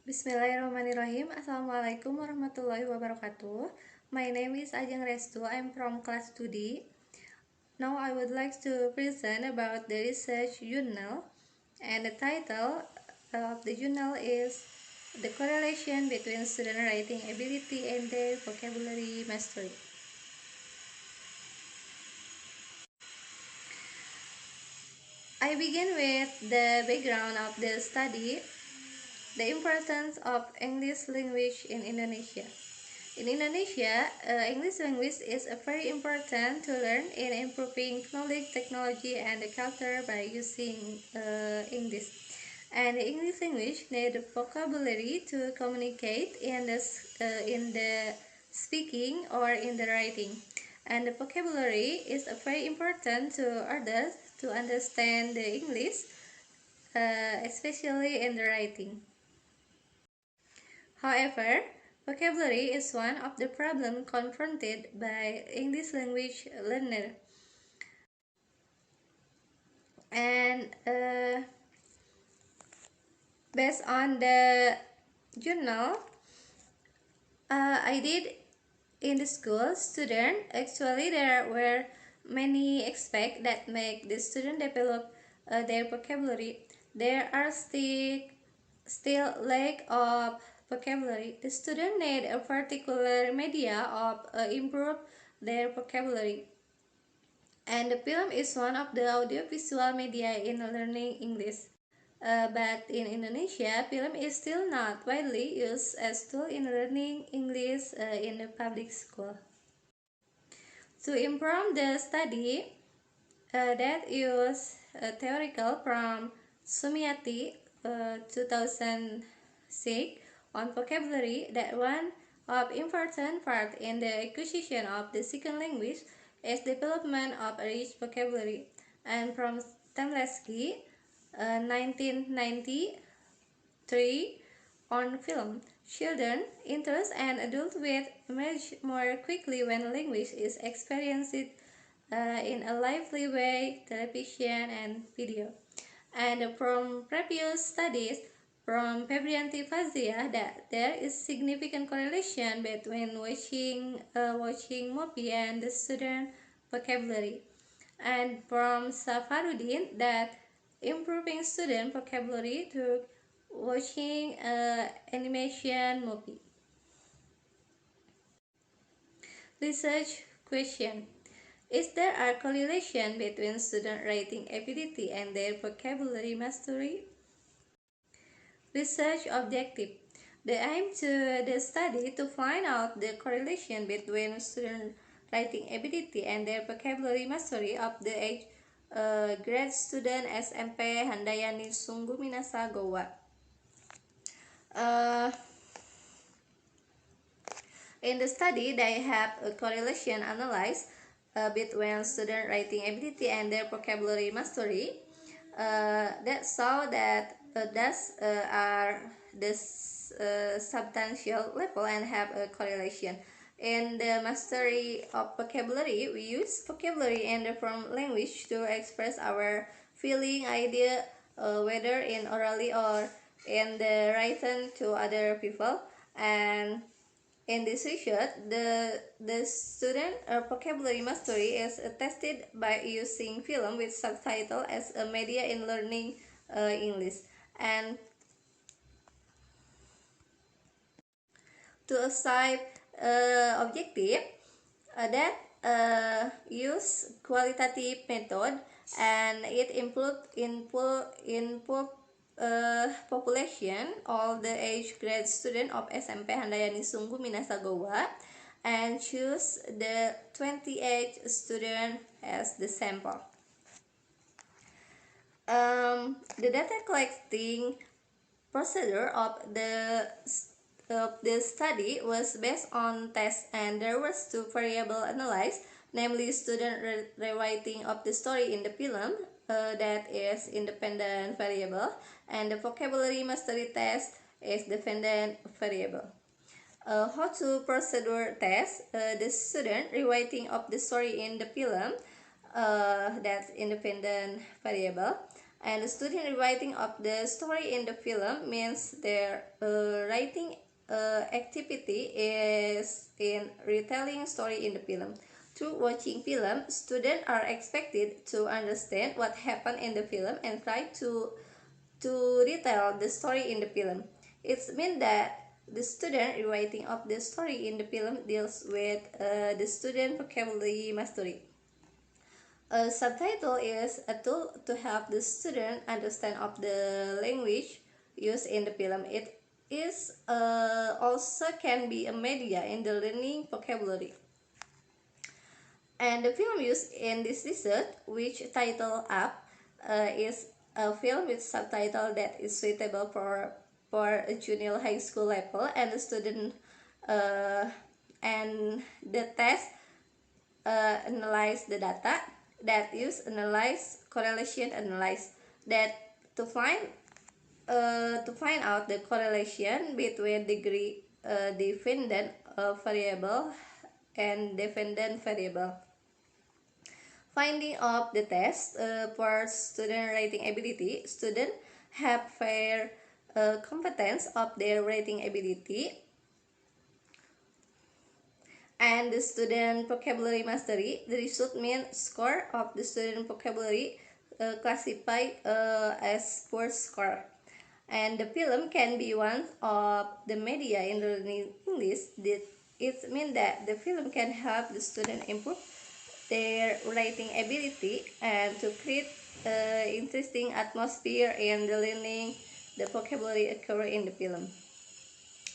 Bismillahirrahmanirrahim. Assalamualaikum warahmatullahi wabarakatuh. My name is Ajeng Restu. I'm from class 2D. Now I would like to present about the research journal, and the title of the journal is The Correlation Between Student Writing Ability and Their Vocabulary Mastery. I begin with the background of the study, the importance of English language in Indonesia. In Indonesia, English language is very important to learn in improving knowledge, technology, and the culture by using English. And the English language need vocabulary to communicate in the speaking or in the writing. And the vocabulary is very important to others to understand the English, especially in the writing. However, vocabulary is one of the problems confronted by English language learner. And based on the journal I did in the school student, actually there were many aspects that make the student develop their vocabulary. There are still lack of vocabulary. The student need a particular media of improve their vocabulary. And the film is one of the audiovisual media in learning English. But in Indonesia, film is still not widely used as tool in learning English in the public school. To improve the study that use theoretical from Sumiati 2006 on vocabulary, that one of important part in the acquisition of the second language is development of a rich vocabulary. And from Temleski 1993 on film, children, interest, and adult with emerge more quickly when language is experienced in a lively way, television and video. And from previous studies from Febrianti Fazia that there is significant correlation between watching movie and the student vocabulary. And from Safaruddin that improving student vocabulary through watching animation movie. Research question. Is there a correlation between student writing ability and their vocabulary mastery? Research objective. The aim to the study to find out the correlation between student writing ability and their vocabulary mastery of the age grade student SMP Handayani Sungguh Minasa Goa. In the study, they have a correlation analysis between student writing ability and their vocabulary mastery that saw that are this substantial level and have a correlation. In the mastery of vocabulary, we use vocabulary and the form language to express our feeling, idea, whether in orally or in the written to other people. And in this research, the student vocabulary mastery is tested by using film with subtitle as a media in learning English. And to assign objective that use qualitative method, and it input population all the age grade student of SMP Handayani Sungguh Minasa Goa, and choose the 28 student as the sample. The data collecting procedure of the study was based on tests, and there was two variables analyzed, namely student rewriting of the story in the film, that is independent variable, and the vocabulary mastery test is dependent variable. How to procedure test the student rewriting of the story in the film, that's independent variable, And the student rewriting of the story in the film means their writing activity is in retelling story in the film. Through watching film, students are expected to understand what happened in the film and try to retell the story in the film. It means that the student rewriting of the story in the film deals with the student vocabulary mastery. A subtitle is a tool to help the student understand of the language used in the film. It is also can be a media in the learning vocabulary. And the film used in this research, which title Up, is a film with subtitle that is suitable for a junior high school level and the student uh, and the test analyze the data that use analyze correlation analyze that to find out the correlation between degree dependent variable and dependent variable. Finding of the test for student writing ability. Students have fair competence of their writing ability and the student vocabulary mastery. The result means score of the student vocabulary classified as poor score. And the film can be one of the media in learning English. It means that the film can help the student improve their writing ability and to create interesting atmosphere in the learning the vocabulary occur in the film.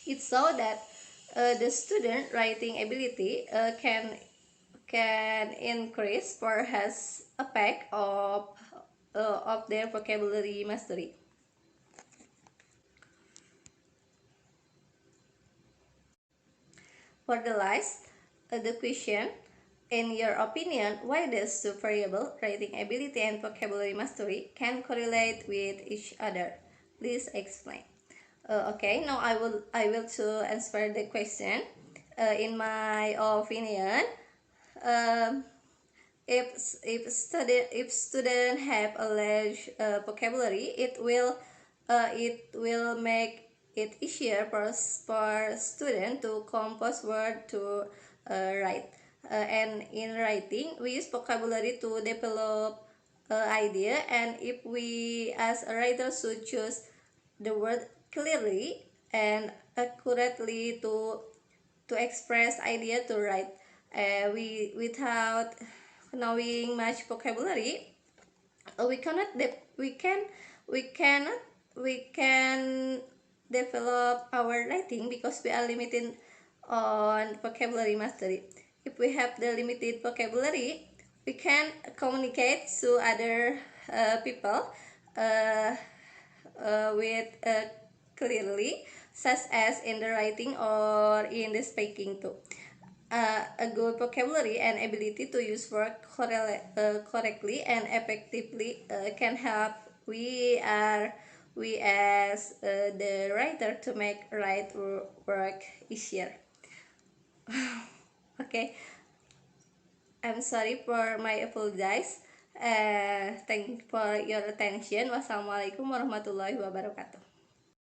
It so that the student writing ability can increase or has effect of their vocabulary mastery. For the last, the question, in your opinion, why does two variable writing ability and vocabulary mastery can correlate with each other? Please explain. Okay, now I will to answer the question. In my opinion, um, if student have a large vocabulary, it will make it easier for student to compose word to write. And in writing, we use vocabulary to develop idea, and if we as a writer should choose the word clearly and accurately to express idea to write. We without knowing much vocabulary, we cannot we can develop our writing because we are limited on vocabulary mastery. If we have the limited vocabulary, we can communicate to other people uh, with clearly, such as in the writing or in the speaking too. A good vocabulary and ability to use word correctly and effectively can help we as the writer to make right work easier. Okay, I'm sorry for my apologize. Thank for your attention. Wassalamualaikum warahmatullahi wabarakatuh.